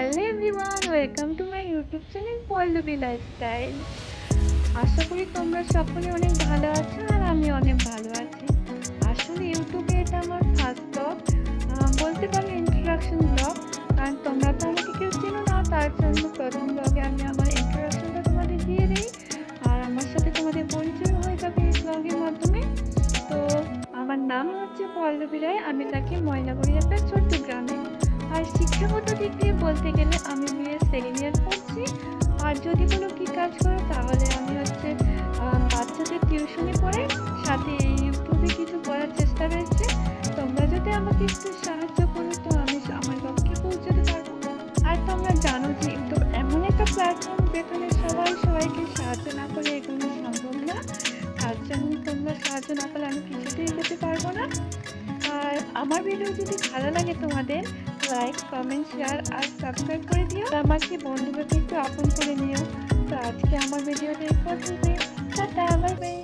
Hello everyone, welcome to my YouTube channel Pallavi lifestyle. আশা করি তোমরা সকলে অনেক ভালো আছো আর আমি অনেক ভালো আছি। আসলে ইউটিউবে এটা আমার ফার্স্ট ব্লগ, বলতে পারো ইন্ট্রোডাকশন ব্লগ। কারণ তোমরা তো আমাকে কেউ চেনো না, তার জন্য প্রথম ব্লগে আমি আমার ইন্ট্রোডাকশনটা তোমাদের দিয়ে দিই। আর আমার সাথে তোমাদের পরিচয় হয়ে যাবে এই ব্লগের মাধ্যমে। তো আমার নাম হচ্ছে পল্লবী রায়, আমি থাকি ময়নাগুড়ি একটা ছোট্ট গ্রামে। আর শিক্ষাগত দিক দিয়ে বলতে গেলে আমি বিএ সেকেন্ড ইয়ার পড়ছি। আর যদি কোনো কী কাজ করো তাহলে আমি হচ্ছে বাচ্চাদের টিউশনি পড়ে সাথে ইউটিউবে কিছু করার চেষ্টা রয়েছে। তোমরা যদি আমাকে একটু সাহায্য করো তো আমি আমার লক্ষ্যে পৌঁছাতে পারবো। আর তোমরা জানো যে ইউটিউব এমন একটা প্ল্যাটফর্ম যেখানে সবাইকে সাহায্য না করে এগুলো সম্ভব না। তার জন্য তোমরা সাহায্য না করলে আমি কিছুতেই এগোতে পারবো না। আর আমার ভিডিও যদি ভালো লাগে তোমাদের, লাইক, কমেন্ট, শেয়ার আর সাবস্ক্রাইব করে দিও। আর আমাকে বন্ধুদেরকে একটু আপন করে নিও। তো আজকে আমার ভিডিওটা এই পর্যন্তই। Tata, bye bye.